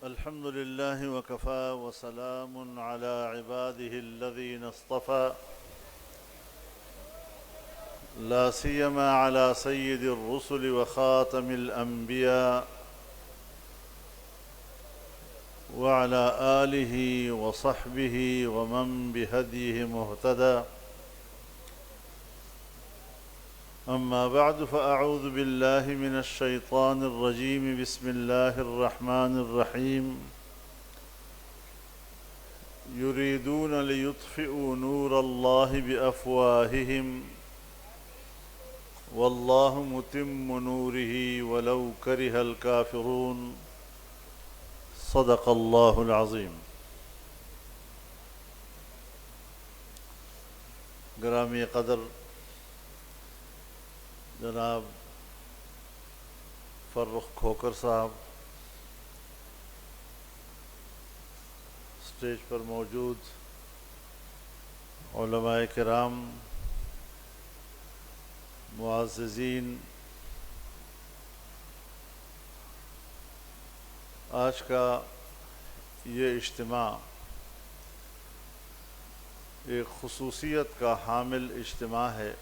الحمد لله وكفى وسلام على عباده الذين اصطفى لا سيما على سيد الرسل وخاتم الأنبياء وعلى آله وصحبه ومن بهديه مهتدى أما بعد فأعوذ بالله من الشيطان الرجيم بسم الله الرحمن الرحيم يريدون ليطفئوا نور الله بأفواههم والله متم نوره ولو كره الكافرون صدق الله العظيم. گرامی قدر جناب فرخ کھوکر صاحب، اسٹیج پر موجود علماء کرام، معززین، آج کا یہ اجتماع ایک خصوصیت کا حامل اجتماع ہے.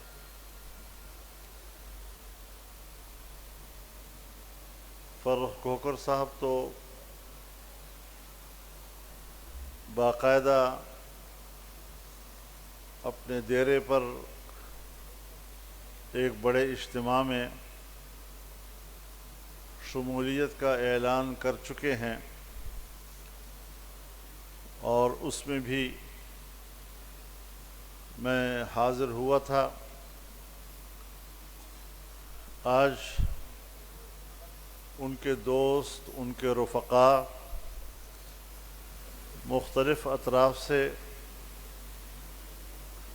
فرخ کھوکر صاحب تو باقاعدہ اپنے ڈیرے پر ایک بڑے اجتماع میں شمولیت کا اعلان کر چکے ہیں اور اس میں بھی میں حاضر ہوا تھا. آج ان کے دوست، ان کے رفقا مختلف اطراف سے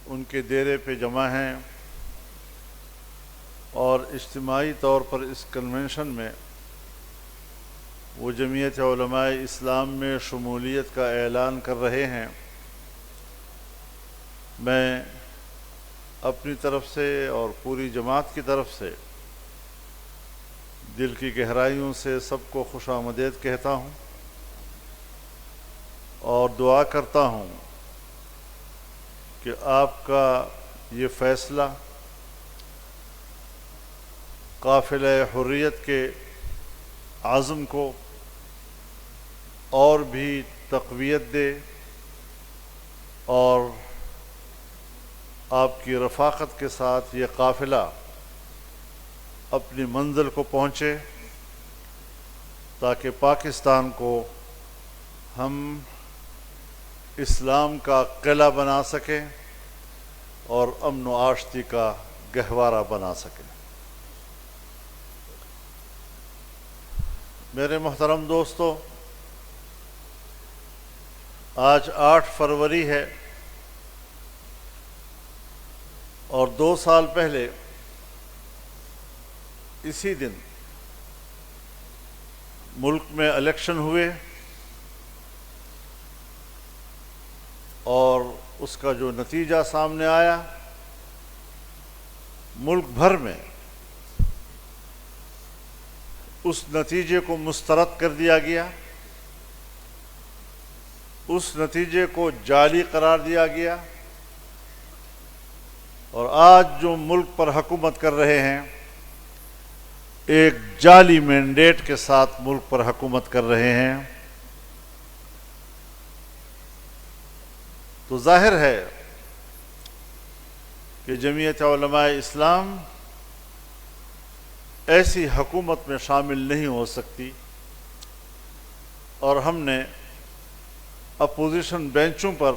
ان کے ڈیرے پہ جمع ہیں اور اجتماعی طور پر اس کنونشن میں وہ جمعیت علماء اسلام میں شمولیت کا اعلان کر رہے ہیں. میں اپنی طرف سے اور پوری جماعت کی طرف سے دل کی گہرائیوں سے سب کو خوش آمدید کہتا ہوں اور دعا کرتا ہوں کہ آپ کا یہ فیصلہ قافلہ حریت کے عزم کو اور بھی تقویت دے اور آپ کی رفاقت کے ساتھ یہ قافلہ اپنی منزل کو پہنچے تاکہ پاکستان کو ہم اسلام کا قلعہ بنا سکیں اور امن و آشتی کا گہوارہ بنا سکیں. میرے محترم دوستو، آج 8 فروری ہے اور 2 سال پہلے اسی دن ملک میں الیکشن ہوئے اور اس کا جو نتیجہ سامنے آیا، ملک بھر میں اس نتیجے کو مسترد کر دیا گیا، اس نتیجے کو جعلی قرار دیا گیا اور آج جو ملک پر حکومت کر رہے ہیں ایک جعلی مینڈیٹ کے ساتھ ملک پر حکومت کر رہے ہیں. تو ظاہر ہے کہ جمعیت علماء اسلام ایسی حکومت میں شامل نہیں ہو سکتی اور ہم نے اپوزیشن بینچوں پر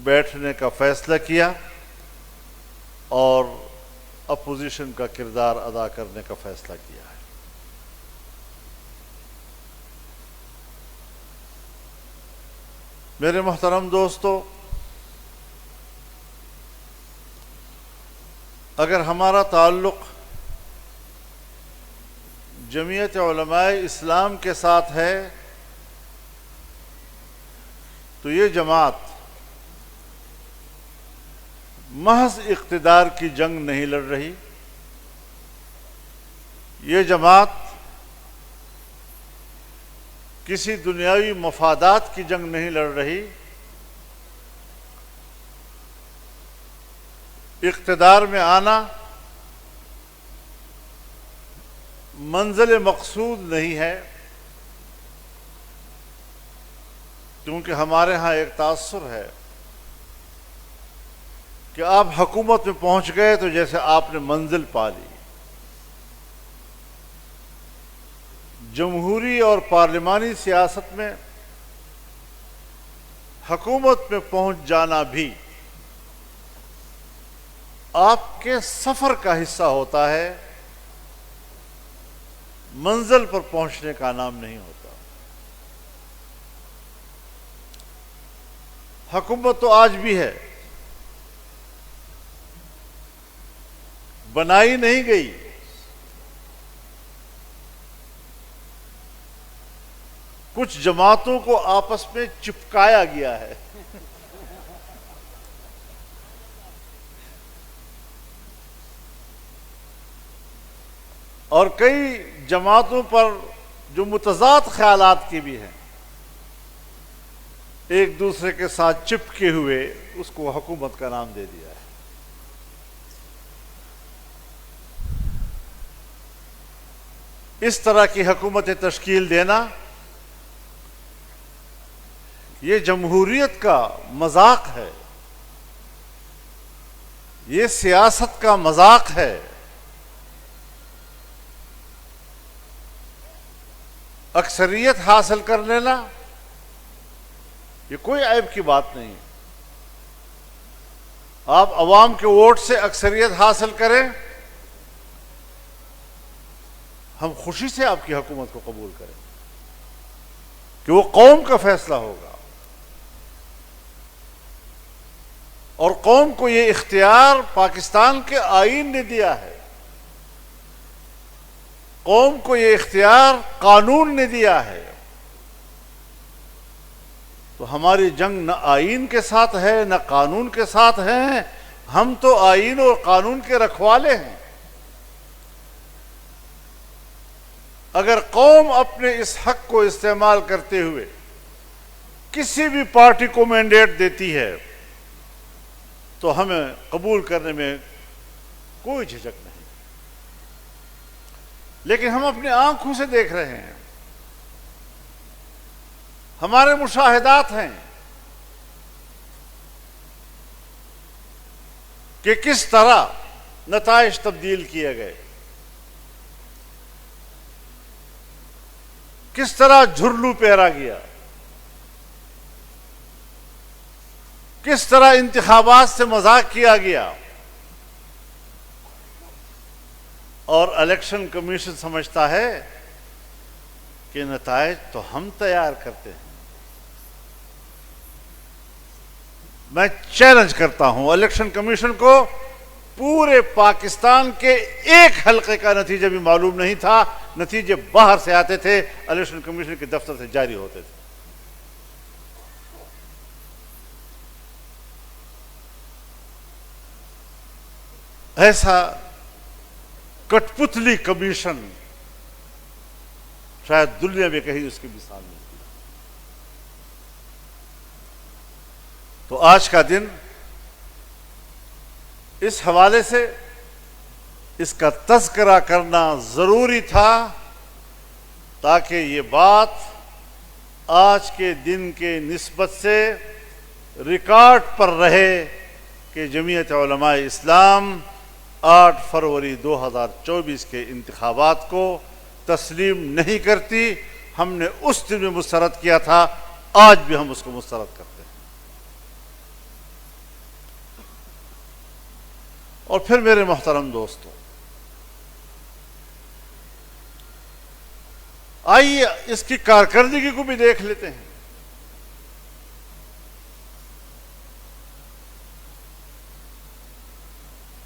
بیٹھنے کا فیصلہ کیا اور اپوزیشن کا کردار ادا کرنے کا فیصلہ کیا ہے. میرے محترم دوستو، اگر ہمارا تعلق جمعیت علماء اسلام کے ساتھ ہے تو یہ جماعت محض اقتدار کی جنگ نہیں لڑ رہی، یہ جماعت کسی دنیاوی مفادات کی جنگ نہیں لڑ رہی، اقتدار میں آنا منزل مقصود نہیں ہے، کیونکہ ہمارے ہاں ایک تاثر ہے کہ آپ حکومت میں پہنچ گئے تو جیسے آپ نے منزل پا لی۔ جمہوری اور پارلیمانی سیاست میں حکومت میں پہنچ جانا بھی آپ کے سفر کا حصہ ہوتا ہے، منزل پر پہنچنے کا نام نہیں ہوتا۔ حکومت تو آج بھی ہے، بنائی نہیں گئی، کچھ جماعتوں کو آپس میں چپکایا گیا ہے۔ اور کئی جماعتوں پر جو متضاد خیالات کی بھی ہیں، ایک دوسرے کے ساتھ چپکے ہوئے اس کو حکومت کا نام دے دیا ہے۔ اس طرح کی حکومتیں تشکیل دینا یہ جمہوریت کا مذاق ہے، یہ سیاست کا مذاق ہے۔ اکثریت حاصل کر لینا یہ کوئی عیب کی بات نہیں ہے۔ آپ عوام کے ووٹ سے اکثریت حاصل کریں، ہم خوشی سے آپ کی حکومت کو قبول کریں کہ وہ قوم کا فیصلہ ہوگا، اور قوم کو یہ اختیار پاکستان کے آئین نے دیا ہے، قوم کو یہ اختیار قانون نے دیا ہے۔ تو ہماری جنگ نہ آئین کے ساتھ ہے نہ قانون کے ساتھ ہے، ہم تو آئین اور قانون کے رکھوالے ہیں۔ اگر قوم اپنے اس حق کو استعمال کرتے ہوئے کسی بھی پارٹی کو مینڈیٹ دیتی ہے تو ہمیں قبول کرنے میں کوئی جھجک نہیں، لیکن ہم اپنی آنکھوں سے دیکھ رہے ہیں، ہمارے مشاہدات ہیں کہ کس طرح نتائج تبدیل کیے گئے، کس طرح جھرلو پیرا گیا، کس طرح انتخابات سے مذاق کیا گیا، اور الیکشن کمیشن سمجھتا ہے کہ نتائج تو ہم تیار کرتے ہیں۔ میں چیلنج کرتا ہوں الیکشن کمیشن کو، پورے پاکستان کے ایک حلقے کا نتیجہ بھی معلوم نہیں تھا، نتیجے باہر سے آتے تھے، الیکشن کمیشن کے دفتر سے جاری ہوتے تھے۔ ایسا کٹ پتلی کمیشن شاید دنیا میں کہیں اس کی مثال نہیں۔ تو آج کا دن اس حوالے سے اس کا تذکرہ کرنا ضروری تھا، تاکہ یہ بات آج کے دن کے نسبت سے ریکارڈ پر رہے کہ جمعیت علماء اسلام 8 فروری 2024 کے انتخابات کو تسلیم نہیں کرتی۔ ہم نے اس دن میں مسترد کیا تھا، آج بھی ہم اس کو مسترد کرتے ہیں۔ اور پھر میرے محترم دوستوں، آئیے اس کی کارکردگی کو بھی دیکھ لیتے ہیں۔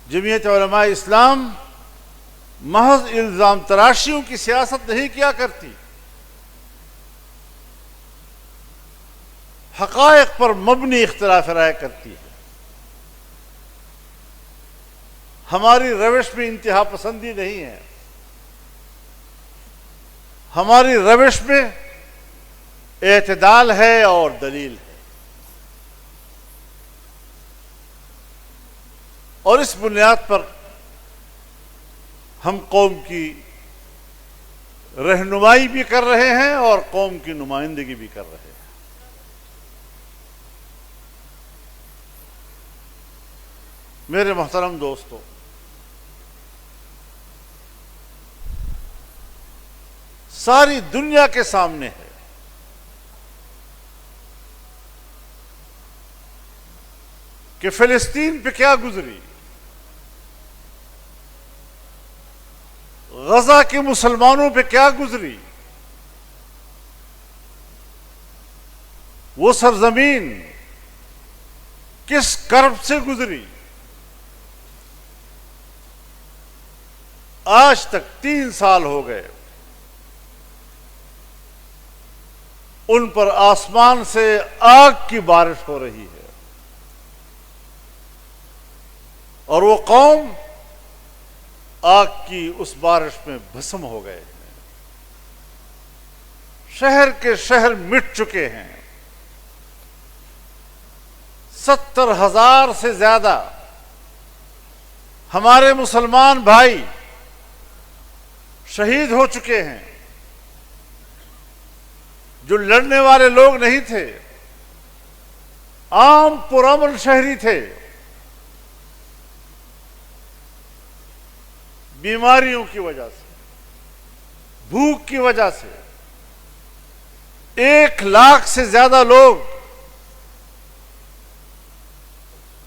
جمعیت علماء اسلام محض الزام تراشیوں کی سیاست نہیں کیا کرتی، حقائق پر مبنی اختلاف رائے کرتی ہے۔ ہماری روش میں انتہا پسندی نہیں ہے، ہماری روش میں اعتدال ہے اور دلیل ہے، اور اس بنیاد پر ہم قوم کی رہنمائی بھی کر رہے ہیں اور قوم کی نمائندگی بھی کر رہے ہیں۔ میرے محترم دوستو، ساری دنیا کے سامنے ہے کہ فلسطین پہ کیا گزری، غزہ کے مسلمانوں پہ کیا گزری، وہ سرزمین کس کرب سے گزری۔ آج تک 3 سال ہو گئے، ان پر آسمان سے آگ کی بارش ہو رہی ہے، اور وہ قوم آگ کی اس بارش میں بھسم ہو گئے ہیں۔ شہر کے شہر مٹ چکے ہیں، 70,000 سے زیادہ ہمارے مسلمان بھائی شہید ہو چکے ہیں، جو لڑنے والے لوگ نہیں تھے، عام پرامن شہری تھے، بیماریوں کی وجہ سے، بھوک کی وجہ سے 1 لاکھ سے زیادہ لوگ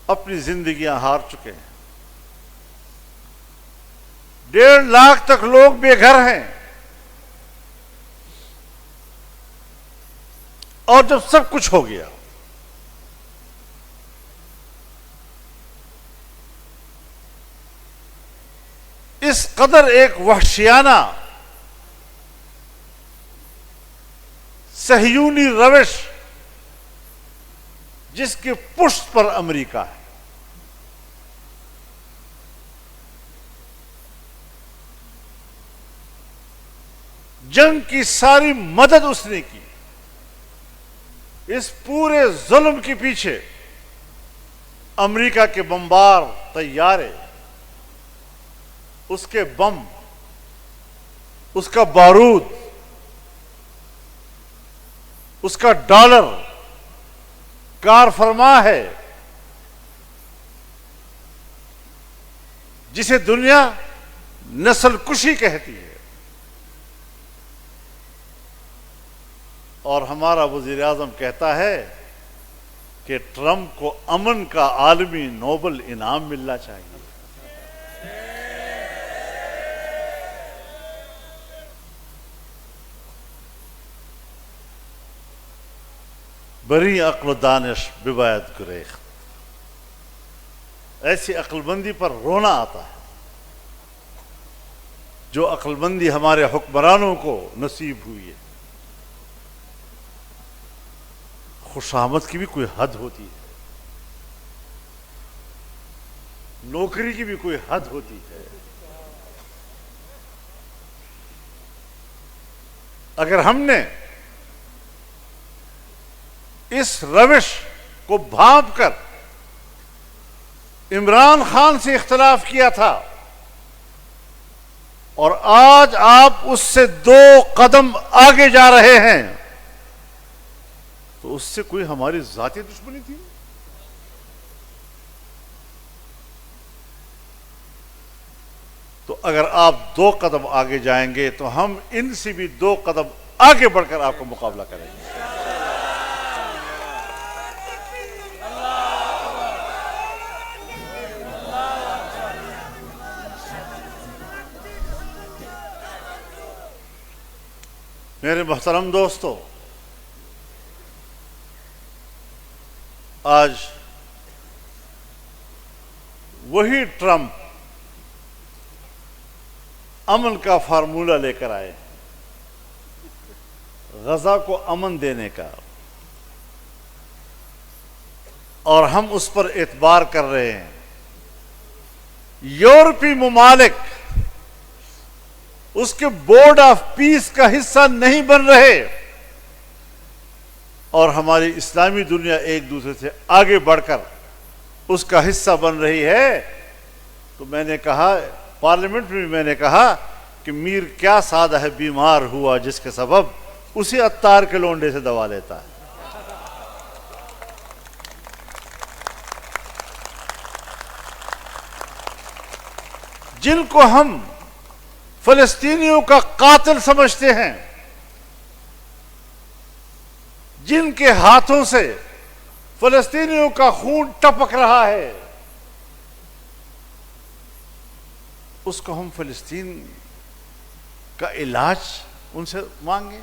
اپنی زندگیاں ہار چکے ہیں، 1.5 لاکھ تک لوگ بے گھر ہیں، اور جب سب کچھ ہو گیا، اس قدر ایک وحشیانہ صہیونی روش جس کی پشت پر امریکہ ہے، جنگ کی ساری مدد اس نے کی، اس پورے ظلم کے پیچھے امریکہ کے بمبار طیارے، اس کے بم، اس کا بارود، اس کا ڈالر کار فرما ہے، جسے دنیا نسل کشی کہتی ہے، اور ہمارا وزیر اعظم کہتا ہے کہ ٹرمپ کو امن کا عالمی نوبل انعام ملنا چاہیے۔ بری عقل و دانش بباید گریخت، ایسی عقل مندی پر رونا آتا ہے، جو عقل مندی ہمارے حکمرانوں کو نصیب ہوئی ہے۔ خوشامد کی بھی کوئی حد ہوتی ہے، نوکری کی بھی کوئی حد ہوتی ہے۔ اگر ہم نے اس روش کو بھانپ کر عمران خان سے اختلاف کیا تھا، اور آج آپ اس سے 2 قدم آگے جا رہے ہیں، تو اس سے کوئی ہماری ذاتی دشمنی تھی؟ تو اگر آپ 2 قدم آگے جائیں گے تو ہم ان سے بھی 2 قدم آگے بڑھ کر آپ کا مقابلہ کریں گے۔ میرے محترم دوستو، آج وہی ٹرمپ امن کا فارمولہ لے کر آئے، غزہ کو امن دینے کا، اور ہم اس پر اعتبار کر رہے ہیں۔ یورپی ممالک اس کے بورڈ آف پیس کا حصہ نہیں بن رہے، اور ہماری اسلامی دنیا ایک دوسرے سے آگے بڑھ کر اس کا حصہ بن رہی ہے، تو میں نے کہا پارلیمنٹ میں بھی میں نے کہا کہ میر کیا سادہ ہے بیمار ہوا جس کے سبب اسی عطار کے لونڈے سے دوا لیتا ہے۔ جن کو ہم فلسطینیوں کا قاتل سمجھتے ہیں، جن کے ہاتھوں سے فلسطینیوں کا خون ٹپک رہا ہے، اس کو ہم فلسطین کا علاج ان سے مانگیں،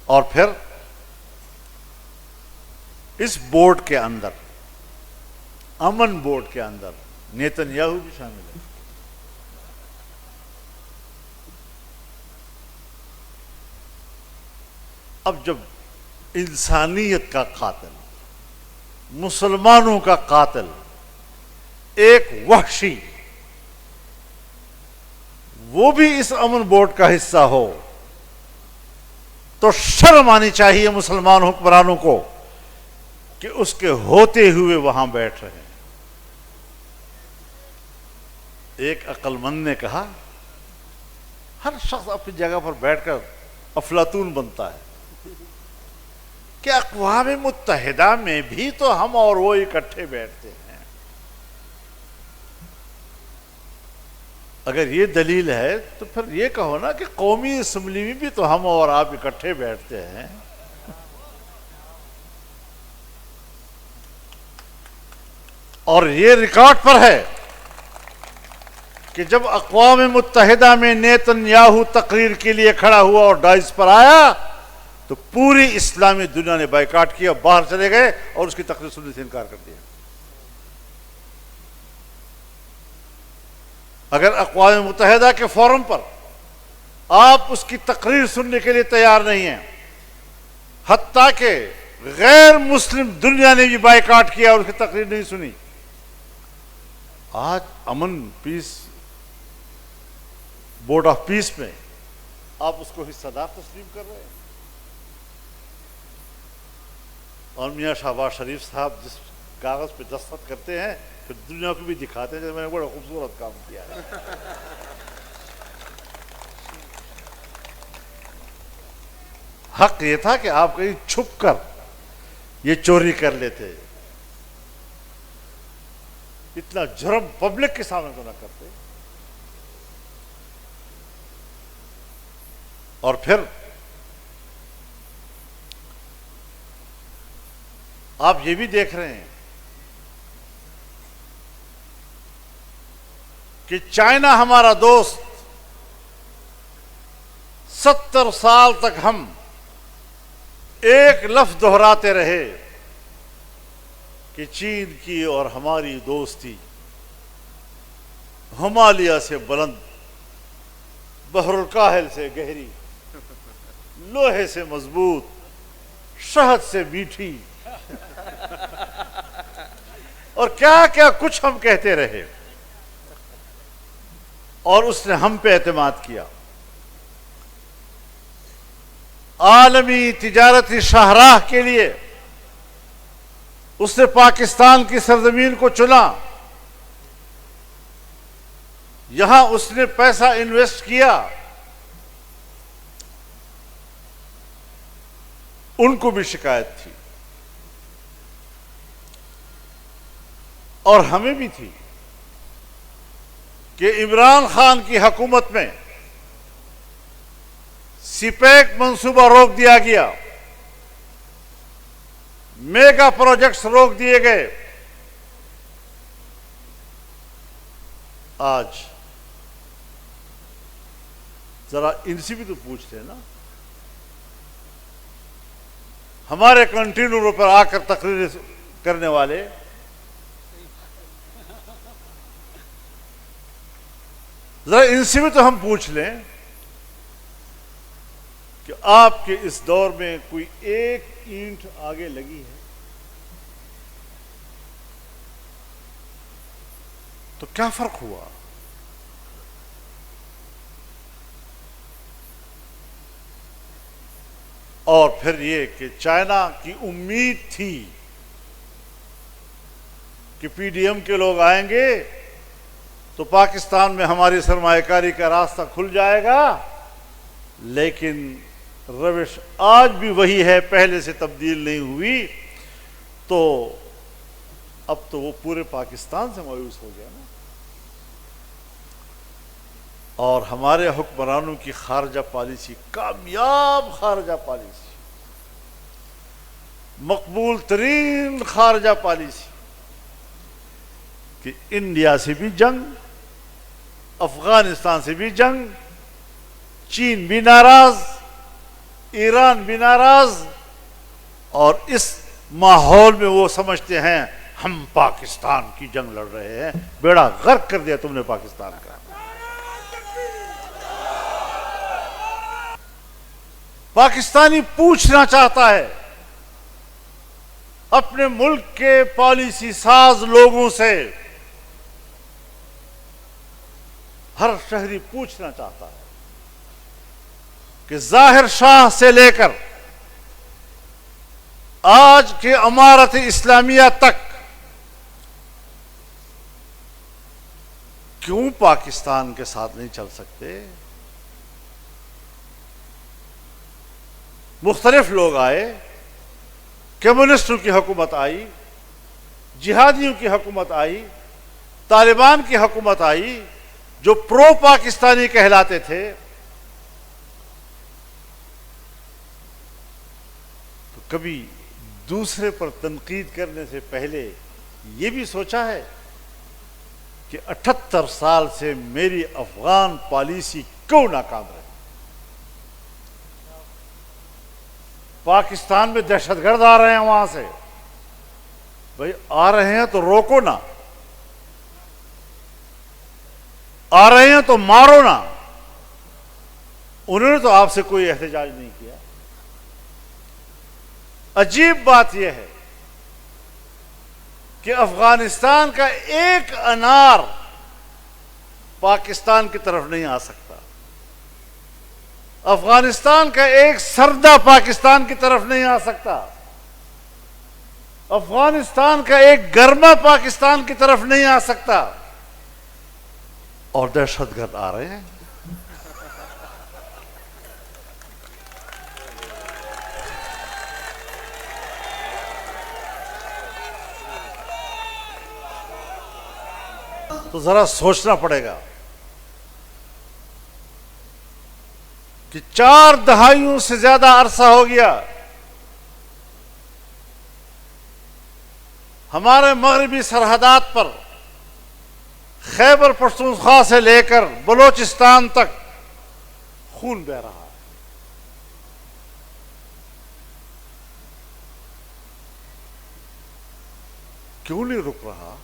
اور پھر اس بورڈ کے اندر، امن بورڈ کے اندر نیتن یاہو بھی شامل ہے۔ اب جب انسانیت کا قاتل، مسلمانوں کا قاتل، ایک وحشی، وہ بھی اس امن بورڈ کا حصہ ہو، تو شرم آنی چاہیے مسلمان حکمرانوں کو کہ اس کے ہوتے ہوئے وہاں بیٹھ رہے ہیں۔ ایک عقل مند نے کہا ہر شخص اپنی جگہ پر بیٹھ کر افلاطون بنتا ہے، کہ اقوام متحدہ میں بھی تو ہم اور وہ اکٹھے بیٹھتے ہیں۔ اگر یہ دلیل ہے تو پھر یہ کہو نا کہ قومی اسمبلی میں بھی تو ہم اور آپ اکٹھے بیٹھتے ہیں۔ اور یہ ریکارڈ پر ہے کہ جب اقوام متحدہ میں نیتن یاہو تقریر کے لیے کھڑا ہوا اور ڈائز پر آیا تو پوری اسلامی دنیا نے بائیکاٹ کیا، باہر چلے گئے اور اس کی تقریر سننے سے انکار کر دیا۔ اگر اقوام متحدہ کے فورم پر آپ اس کی تقریر سننے کے لیے تیار نہیں ہیں، حتیٰ کہ غیر مسلم دنیا نے بھی بائیکاٹ کیا اور اس کی تقریر نہیں سنی، آج امن پیس بورڈ آف پیس میں آپ اس کو حصہ دار تسلیم کر رہے ہیں۔ اور میاں شہباز شریف صاحب جس کاغذ پہ دستخط کرتے ہیں پھر دنیا کو بھی دکھاتے ہیں کہ میں نے بڑا خوبصورت کام کیا ہے۔ حق یہ تھا کہ آپ کہیں چھپ کر یہ چوری کر لیتے، اتنا جرم پبلک کے سامنے تو نہ کرتے۔ اور پھر آپ یہ بھی دیکھ رہے ہیں کہ چائنا ہمارا دوست، 70 سال تک ہم ایک لفظ دہراتے رہے کہ چین کی اور ہماری دوستی ہمالیہ سے بلند، بحر الکاہل سے گہری، لوہے سے مضبوط، شہد سے میٹھی، اور کیا کیا کچھ ہم کہتے رہے، اور اس نے ہم پہ اعتماد کیا۔ عالمی تجارتی شاہراہ کے لیے اس نے پاکستان کی سرزمین کو چنا، یہاں اس نے پیسہ انویسٹ کیا، ان کو بھی شکایت تھی اور ہمیں بھی تھی کہ عمران خان کی حکومت میں سی پیک منصوبہ روک دیا گیا، میگا پروجیکٹس روک دیے گئے۔ آج ذرا ان سے بھی تو پوچھتے ہیں نا، ہمارے کنٹینروں پر آ کر تقریر کرنے والے، ذرا ان سے بھی تو ہم پوچھ لیں کہ آپ کے اس دور میں کوئی ایک اینٹ آگے لگی ہے تو کیا فرق ہوا؟ اور پھر یہ کہ چائنا کی امید تھی کہ پی ڈی ایم کے لوگ آئیں گے تو پاکستان میں ہماری سرمایہ کاری کا راستہ کھل جائے گا، لیکن روش آج بھی وہی ہے، پہلے سے تبدیل نہیں ہوئی، تو اب تو وہ پورے پاکستان سے مایوس ہو گیا نا۔ اور ہمارے حکمرانوں کی خارجہ پالیسی، کامیاب خارجہ پالیسی، مقبول ترین خارجہ پالیسی، کہ انڈیا سے بھی جنگ، افغانستان سے بھی جنگ، چین بھی ناراض، ایران بھی ناراض، اور اس ماحول میں وہ سمجھتے ہیں ہم پاکستان کی جنگ لڑ رہے ہیں۔ بیڑا غرق کر دیا تم نے پاکستان کا۔ پاکستانی پوچھنا چاہتا ہے اپنے ملک کے پالیسی ساز لوگوں سے، ہر شہری پوچھنا چاہتا ہے کہ ظاہر شاہ سے لے کر آج کے امارت اسلامیہ تک کیوں پاکستان کے ساتھ نہیں چل سکتے؟ مختلف لوگ آئے، کمیونسٹوں کی حکومت آئی، جہادیوں کی حکومت آئی، طالبان کی حکومت آئی، جو پرو پاکستانی کہلاتے تھے، تو کبھی دوسرے پر تنقید کرنے سے پہلے یہ بھی سوچا ہے کہ 78 سال سے میری افغان پالیسی کیوں ناکام رہی؟ پاکستان میں دہشت گرد آ رہے ہیں وہاں سے، بھائی آ رہے ہیں تو روکو نا، آ رہے ہیں تو مارو نا۔ انہوں نے تو آپ سے کوئی احتجاج نہیں کیا۔ عجیب بات یہ ہے کہ افغانستان کا ایک انار پاکستان کی طرف نہیں آ سکتا، افغانستان کا ایک سردہ پاکستان کی طرف نہیں آ سکتا، افغانستان کا ایک گرما پاکستان کی طرف نہیں آ سکتا، اور دہشت گرد آ رہے ہیں۔ تو ذرا سوچنا پڑے گا کہ 4 دہائیوں سے زیادہ عرصہ ہو گیا ہمارے مغربی سرحدات پر، خیبر پختونخوا سے لے کر بلوچستان تک خون بہہ رہا ہے۔ کیوں نہیں رک رہا؟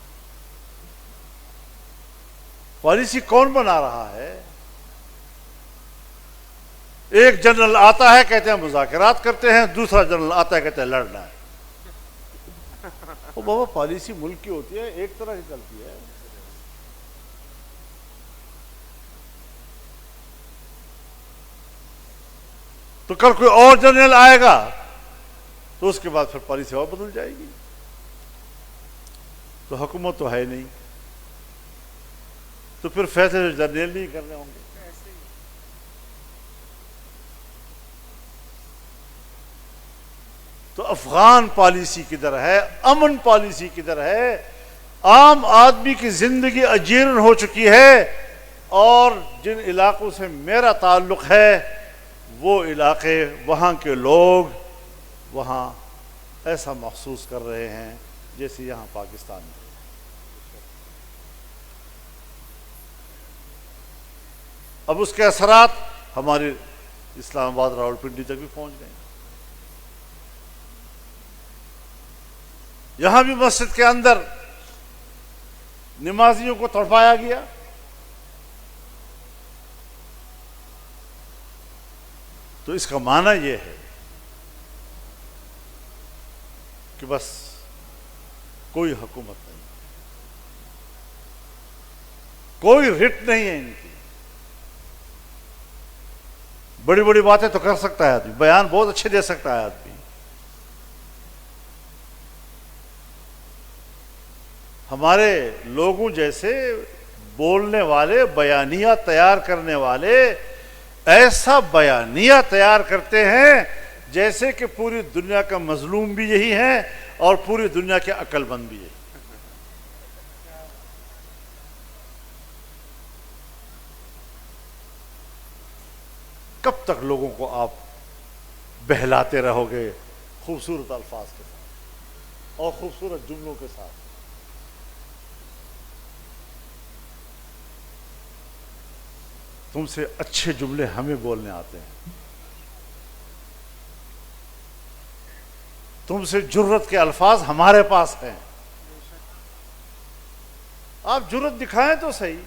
پالیسی کون بنا رہا ہے؟ ایک جنرل آتا ہے کہتے ہیں مذاکرات کرتے ہیں، دوسرا جنرل آتا ہے کہتے ہیں لڑنا ہے۔ وہ بابا پالیسی ملک کی ہوتی ہے، ایک طرح کی چلتی ہے۔ تو کل کوئی اور جنرل آئے گا تو اس کے بعد پھر پالیسی اور بدل جائے گی۔ تو حکومت تو ہے نہیں، تو پھر فیصلے جنرل نہیں کرنے ہوں گے۔ تو افغان پالیسی کدھر ہے؟ امن پالیسی کدھر ہے؟ عام آدمی کی زندگی اجیرن ہو چکی ہے، اور جن علاقوں سے میرا تعلق ہے وہ علاقے، وہاں کے لوگ وہاں ایسا محسوس کر رہے ہیں جیسے یہاں پاکستان میں۔ اب اس کے اثرات ہمارے اسلام آباد، راولپنڈی تک بھی پہنچ گئے۔ یہاں بھی مسجد کے اندر نمازیوں کو تڑپایا گیا، تو اس کا معنی یہ ہے کہ بس کوئی حکومت نہیں، کوئی رٹ نہیں ہے ان کی۔ بڑی بڑی باتیں تو کر سکتا ہے آدمی, بیان بہت اچھے دے سکتا ہے آدمی. ہمارے لوگوں جیسے بولنے والے, بیانیہ تیار کرنے والے ایسا بیانیہ تیار کرتے ہیں جیسے کہ پوری دنیا کا مظلوم بھی یہی ہے اور پوری دنیا کے عقل مند بھی یہی. کب تک لوگوں کو آپ بہلاتے رہو گے خوبصورت الفاظ کے ساتھ اور خوبصورت جملوں کے ساتھ؟ تم سے اچھے جملے ہمیں بولنے آتے ہیں, تم سے جرت کے الفاظ ہمارے پاس ہیں. آپ جرت دکھائیں تو صحیح.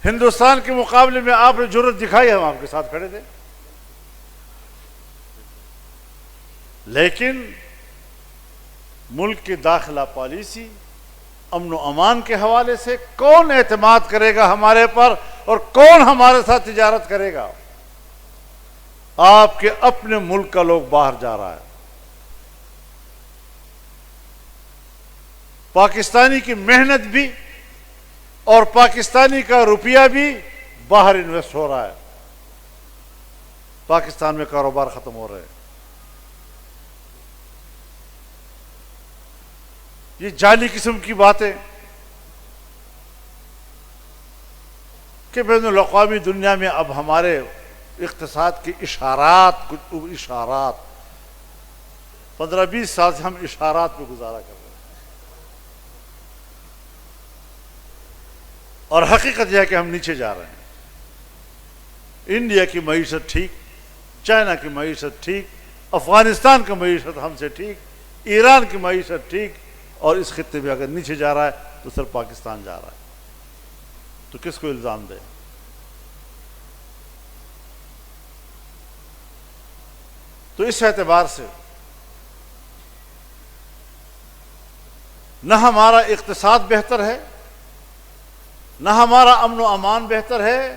ہندوستان کے مقابلے میں آپ نے جرت دکھائی, ہم آپ کے ساتھ کھڑے تھے. لیکن ملک کی داخلہ پالیسی, امن و امان کے حوالے سے کون اعتماد کرے گا ہمارے پر اور کون ہمارے ساتھ تجارت کرے گا؟ آپ کے اپنے ملک کا لوگ باہر جا رہا ہے. پاکستانی کی محنت بھی اور پاکستانی کا روپیہ بھی باہر انویسٹ ہو رہا ہے. پاکستان میں کاروبار ختم ہو رہے ہیں. یہ جعلی قسم کی باتیں کہ بین الاقوامی دنیا میں اب ہمارے اقتصاد کے اشارات, کچھ اشارات 15-20 سال سے ہم اشارات پہ گزارا کر رہے ہیں. اور حقیقت یہ ہے کہ ہم نیچے جا رہے ہیں. انڈیا کی معیشت ٹھیک, چائنا کی معیشت ٹھیک, افغانستان کی معیشت ہم سے ٹھیک, ایران کی معیشت ٹھیک, اور اس خطے میں اگر نیچے جا رہا ہے تو صرف پاکستان جا رہا ہے. تو کس کو الزام دے؟ تو اس اعتبار سے نہ ہمارا اقتصاد بہتر ہے, نہ ہمارا امن و امان بہتر ہے,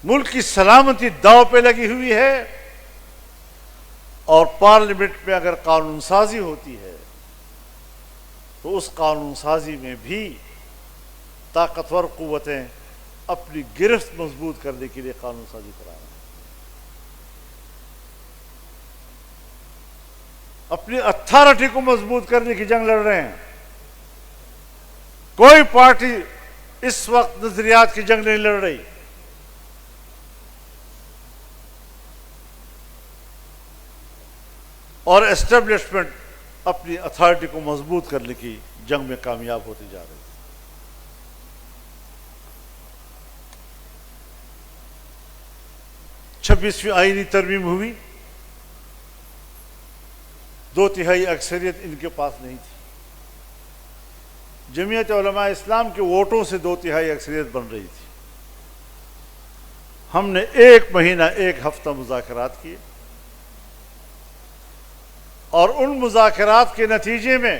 ملک کی سلامتی داؤ پہ لگی ہوئی ہے. اور پارلیمنٹ میں اگر قانون سازی ہوتی ہے تو اس قانون سازی میں بھی طاقتور قوتیں اپنی گرفت مضبوط کرنے کے لیے قانون سازی کرا رہے ہیں, اپنی اتھارٹی کو مضبوط کرنے کی جنگ لڑ رہے ہیں. کوئی پارٹی اس وقت نظریات کی جنگ نہیں لڑ رہی. اور اسٹیبلشمنٹ اپنی اتھارٹی کو مضبوط کرنے کی جنگ میں کامیاب ہوتی جا رہی ہے. 26ویں آئینی ترمیم ہوئی, 2/3 اکثریت ان کے پاس نہیں تھی. جمعیت علماء اسلام کے ووٹوں سے 2/3 اکثریت بن رہی تھی. ہم نے 1 مہینہ 1 ہفتہ مذاکرات کیے, اور ان مذاکرات کے نتیجے میں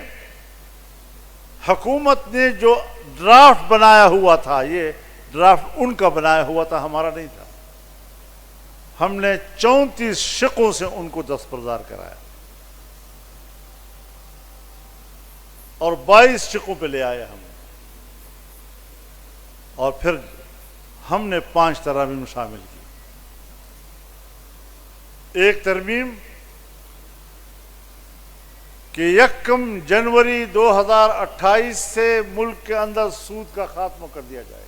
حکومت نے جو ڈرافٹ بنایا ہوا تھا, یہ ڈرافٹ ان کا بنایا ہوا تھا, ہمارا نہیں تھا. ہم نے 34 شقوں سے ان کو دستبردار کرایا اور 22 شقوں پہ لے آئے ہم. اور پھر ہم نے 5 ترامیم شامل کی. ایک ترمیم کہ 1 جنوری 2028 سے ملک کے اندر سود کا خاتمہ کر دیا جائے گا.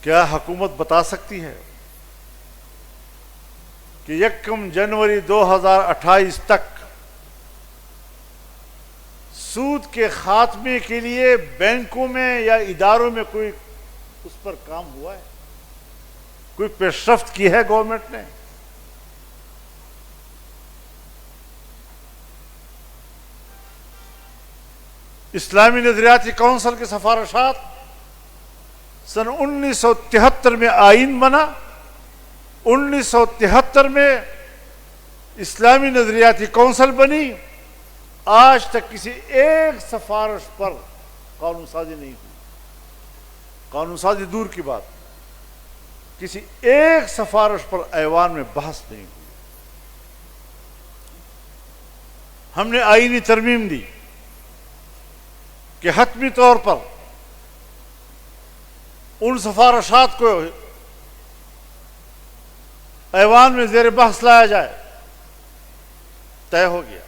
کیا حکومت بتا سکتی ہے کہ 1 جنوری 2028 تک سود کے خاتمے کے لیے بینکوں میں یا اداروں میں کوئی اس پر کام ہوا ہے, کوئی پیش رفت کی ہے گورنمنٹ نے؟ اسلامی نظریاتی کونسل کے سفارشات, سن 1973 میں آئین بنا, 1973 میں اسلامی نظریاتی کونسل بنی, آج تک کسی ایک سفارش پر قانون سازی نہیں ہوئی. قانون سازی دور کی بات، کسی ایک سفارش پر ایوان میں بحث نہیں ہوئی. ہم نے آئینی ترمیم دی کہ حتمی طور پر ان سفارشات کو ایوان میں زیر بحث لایا جائے. طے ہو گیا.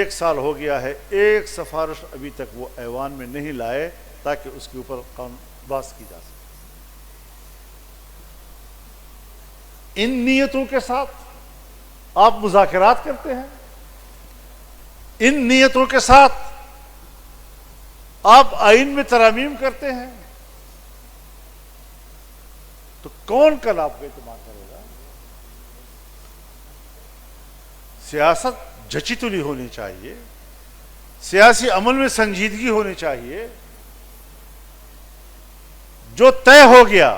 1 سال ہو گیا ہے، ایک سفارش ابھی تک وہ ایوان میں نہیں لائے تاکہ اس کے اوپر بحث کی جا سکے. ان نیتوں کے ساتھ آپ مذاکرات کرتے ہیں، ان نیتوں کے ساتھ آپ آئین میں ترامیم کرتے ہیں، تو کون کل آپ کو اعتماد کرے گا؟ سیاست جچی تلی ہونی چاہیے، سیاسی عمل میں سنجیدگی ہونی چاہیے. جو طے ہو گیا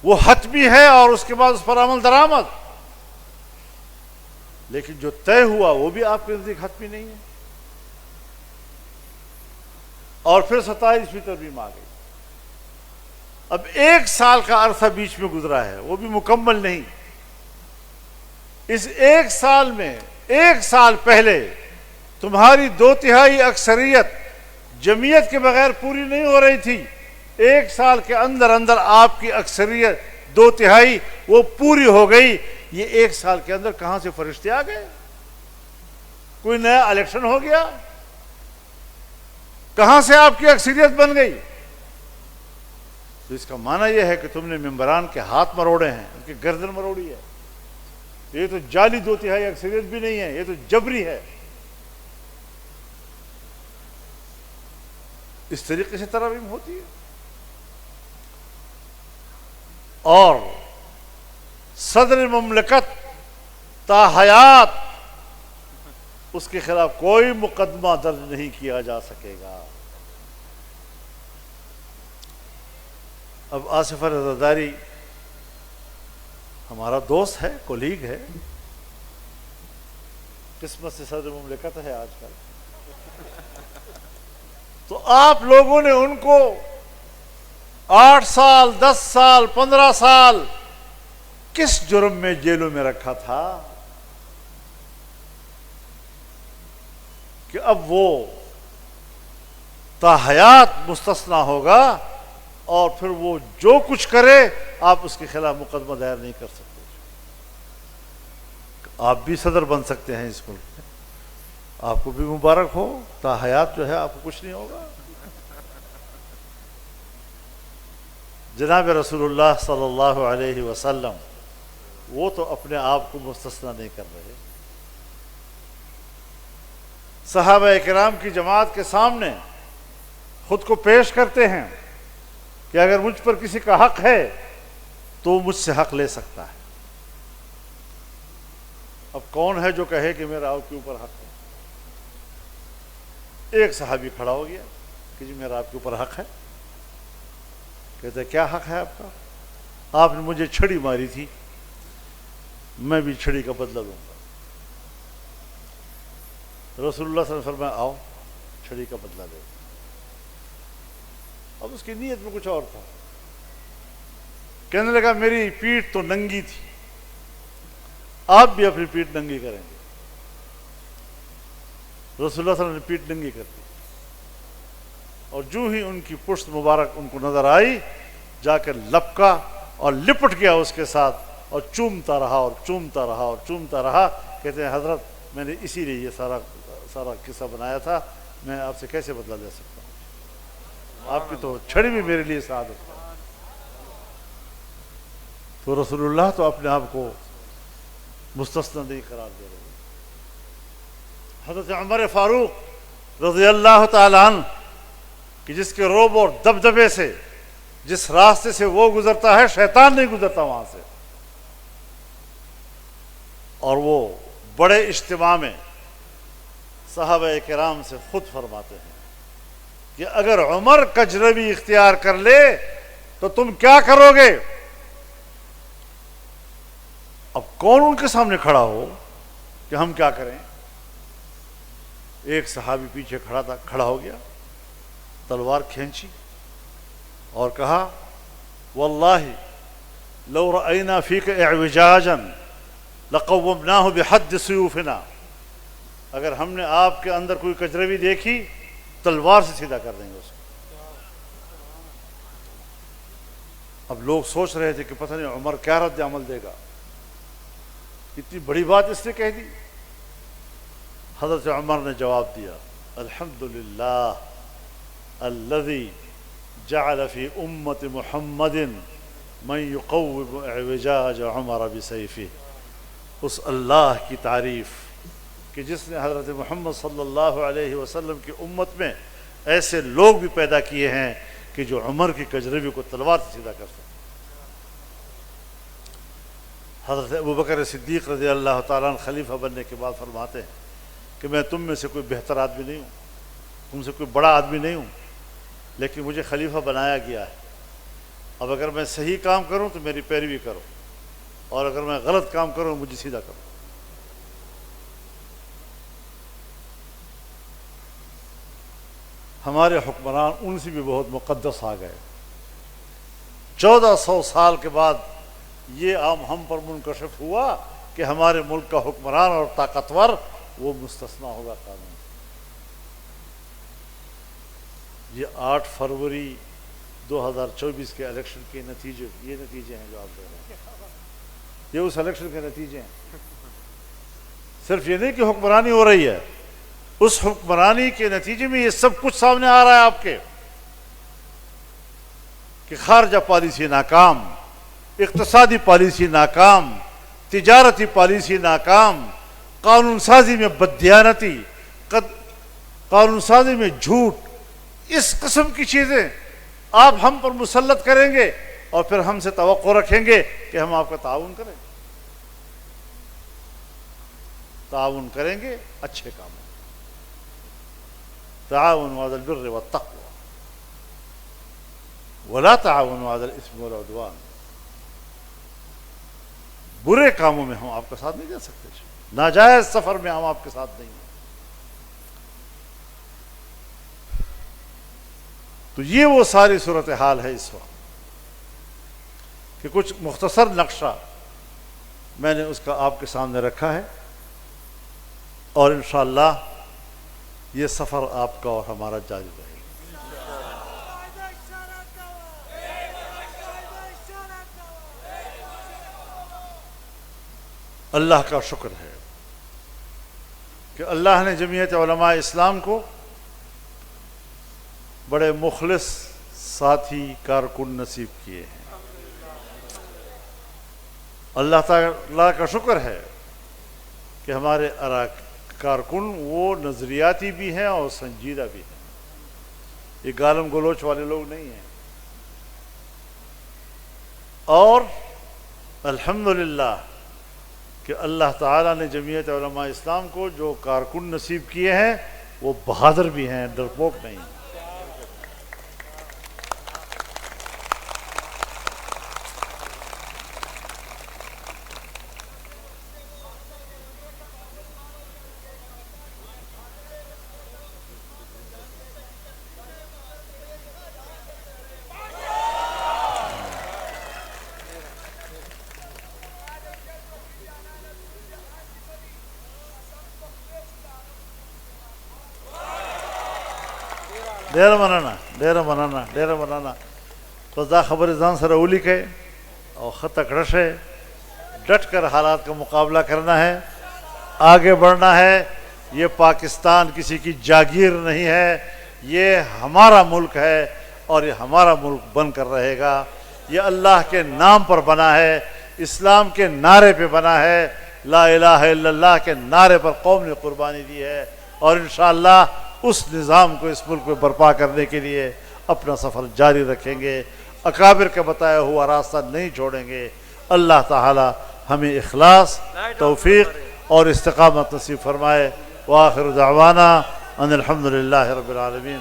وہ حتمی ہے اور اس کے بعد اس پر عمل درآمد، لیکن جو طے ہوا وہ بھی آپ کے نزدیک حتمی نہیں ہے. اور پھر 27ویں ترمیم آ گئی. اب 1 سال کا عرصہ بیچ میں گزرا ہے، وہ بھی مکمل نہیں. اس 1 سال میں 1 سال پہلے تمہاری 2/3 اکثریت جمعیت کے بغیر پوری نہیں ہو رہی تھی. 1 سال کے اندر اندر آپ کی اکثریت 2/3 وہ پوری ہو گئی. یہ 1 سال کے اندر کہاں سے فرشتے آ گئے؟ کوئی نیا الیکشن ہو گیا؟ کہاں سے آپ کی اکثریت بن گئی؟ تو اس کا معنی یہ ہے کہ تم نے ممبران کے ہاتھ مروڑے ہیں، ان کی گردن مروڑی ہے. یہ تو جعلی 2/3 اکثریت بھی نہیں ہے، یہ تو جبری ہے. اس طریقے سے ترمیم ہوتی ہے. اور صدر مملکت تا حیات اس کے خلاف کوئی مقدمہ درج نہیں کیا جا سکے گا. اب آصف رضاداری ہمارا دوست ہے، کولیگ ہے، قسمت سے صدر مملکت ہے آج کل. تو آپ لوگوں نے ان کو 8 سال 10 سال 15 سال کس جرم میں جیلوں میں رکھا تھا کہ اب وہ تا حیات مستثنا ہوگا اور پھر وہ جو کچھ کرے آپ اس کے خلاف مقدمہ دائر نہیں کر سکتے. آپ بھی صدر بن سکتے ہیں اس ملک میں، آپ کو بھی مبارک ہو. تا حیات جو ہے آپ کو کچھ نہیں ہوگا. جناب رسول اللہ صلی اللہ علیہ وسلم وہ تو اپنے آپ کو مستثنا نہیں کر رہے. صحابہ کرام کی جماعت کے سامنے خود کو پیش کرتے ہیں کہ اگر مجھ پر کسی کا حق ہے تو وہ مجھ سے حق لے سکتا ہے. اب کون ہے جو کہے کہ میرا آپ کے اوپر حق ہے؟ ایک صحابی کھڑا ہو گیا کہ جی میرا آپ کے اوپر حق ہے. کہتے ہیں کیا حق ہے آپ کا؟ آپ نے مجھے چھڑی ماری تھی، میں بھی چھڑی کا بدلہ لوں گا. رسول اللہ صلی اللہ علیہ وسلم فرمایا آؤ چھڑی کا بدلہ لے. اب اس کی نیت میں کچھ اور تھا. کہنے لگا میری پیٹھ تو ننگی تھی، آپ بھی اپنی پیٹھ ننگی کریں گے. رسول اللہ صلی اللہ علیہ وسلم نے پیٹھ ننگی کر دی اور جو ہی ان کی پشت مبارک ان کو نظر آئی جا کر لپکا اور لپٹ گیا اس کے ساتھ اور چومتا رہا اور چومتا رہا اور چومتا رہا. کہتے ہیں حضرت میں نے اسی لیے یہ سارا قصہ بنایا تھا، میں آپ سے کیسے بدلہ لے سکتا ہوں؟ آپ کی تو چھڑی بھی میرے لیے سعادت ہے. تو رسول اللہ تو اپنے آپ کو مستثنا نہیں قرار دے رہے. حضرت عمر فاروق رضی اللہ تعالی عنہ کہ جس کے روب اور دبدبے سے جس راستے سے وہ گزرتا ہے شیطان نہیں گزرتا وہاں سے. اور وہ بڑے اجتماع میں صحابہ کرام سے خود فرماتے ہیں کہ اگر عمر کجروی اختیار کر لے تو تم کیا کرو گے؟ اب کون ان کے سامنے کھڑا ہو کہ ہم کیا کریں؟ ایک صحابی پیچھے کھڑا ہو گیا تلوار کھینچی اور کہا واللہ لو رأینا فیک اعوجاجا لقومناہ بحد سیوفنا، اگر ہم نے آپ کے اندر کوئی کجروی دیکھی تلوار سے سیدھا کر دیں گے اس کو۔ اب لوگ سوچ رہے تھے کہ پتہ نہیں عمر کیا رد عمل دے گا، اتنی بڑی بات اس نے کہہ دی۔ حضرت عمر نے جواب دیا الحمدللہ الذی جعل فی امت محمد من یقوم اعوجاج عمر بسیفہ، اس اللہ کی تعریف کہ جس نے حضرت محمد صلی اللہ علیہ وسلم کی امت میں ایسے لوگ بھی پیدا کیے ہیں کہ جو عمر کی کجروی کو تلوار سے سیدھا کر سکتے۔ حضرت ابوبکر صدیق رضی اللہ تعالیٰ عنہ خلیفہ بننے کے بعد فرماتے ہیں کہ میں تم میں سے کوئی بہتر آدمی نہیں ہوں، تم سے کوئی بڑا آدمی نہیں ہوں، لیکن مجھے خلیفہ بنایا گیا ہے۔ اب اگر میں صحیح کام کروں تو میری پیروی کرو، اور اگر میں غلط کام کروں مجھے سیدھا کرو۔ ہمارے حکمران ان سے بھی بہت مقدس آ گئے۔ 1400 سال کے بعد یہ ہم پر منکشف ہوا کہ ہمارے ملک کا حکمران اور طاقتور وہ مستثنیٰ ہوگا قانون۔ یہ 8 فروری 2024 کے الیکشن کے نتیجے، یہ نتیجے ہیں جو آپ دے رہے ہیں، یہ اس الیکشن کے نتیجے ہیں۔ صرف یہ نہیں کہ حکمرانی ہو رہی ہے، اس حکمرانی کے نتیجے میں یہ سب کچھ سامنے آ رہا ہے آپ کے، کہ خارجہ پالیسی ناکام، اقتصادی پالیسی ناکام، تجارتی پالیسی ناکام، قانون سازی میں بددیانتی، قانون سازی میں جھوٹ، اس قسم کی چیزیں آپ ہم پر مسلط کریں گے اور پھر ہم سے توقع رکھیں گے کہ ہم آپ کا تعاون کریں۔ تعاون کریں گے اچھے کاموں، تعاونوا علی البر والتقوی ولا تعاونوا علی الاثم والعدوان۔ برے کاموں میں ہم آپ کا ساتھ نہیں دے سکتے، ناجائز سفر میں ہم آپ کے ساتھ نہیں ہیں۔ تو یہ وہ ساری صورتحال ہے اس وقت کہ کچھ مختصر نقشہ میں نے اس کا آپ کے سامنے رکھا ہے، اور انشاءاللہ یہ سفر آپ کا اور ہمارا جاری رہے گا۔ اللہ کا شکر ہے کہ اللہ نے جمعیت علماء اسلام کو بڑے مخلص ساتھی کارکن نصیب کیے ہیں۔ اللہ تعالیٰ کا شکر ہے کہ ہمارے کارکن وہ نظریاتی بھی ہیں اور سنجیدہ بھی ہیں، یہ گالم گلوچ والے لوگ نہیں ہیں۔ اور الحمدللہ کہ اللہ تعالیٰ نے جمعیت علماء اسلام کو جو کارکن نصیب کیے ہیں وہ بہادر بھی ہیں، ڈرپوک نہیں ہیں۔ ډیره مننه بس دا خبر ځان سره ولیکئ اور خط اکڑش ہے، ڈٹ کر حالات کا مقابلہ کرنا ہے، آگے بڑھنا ہے۔ یہ پاکستان کسی کی جاگیر نہیں ہے، یہ ہمارا ملک ہے اور یہ ہمارا ملک بن کر رہے گا۔ یہ اللہ کے نام پر بنا ہے، اسلام کے نعرے پہ بنا ہے، لا الہ الا اللہ کے نعرے پر قوم نے قربانی دی ہے، اور انشاءاللہ اس نظام کو اس ملک میں برپا کرنے کے لیے اپنا سفر جاری رکھیں گے، اکابر کا بتایا ہوا راستہ نہیں چھوڑیں گے۔ اللہ تعالی ہمیں اخلاص، توفیق اور استقامت نصیب فرمائے۔ وآخر دعوانا ان الحمدللہ رب العالمین۔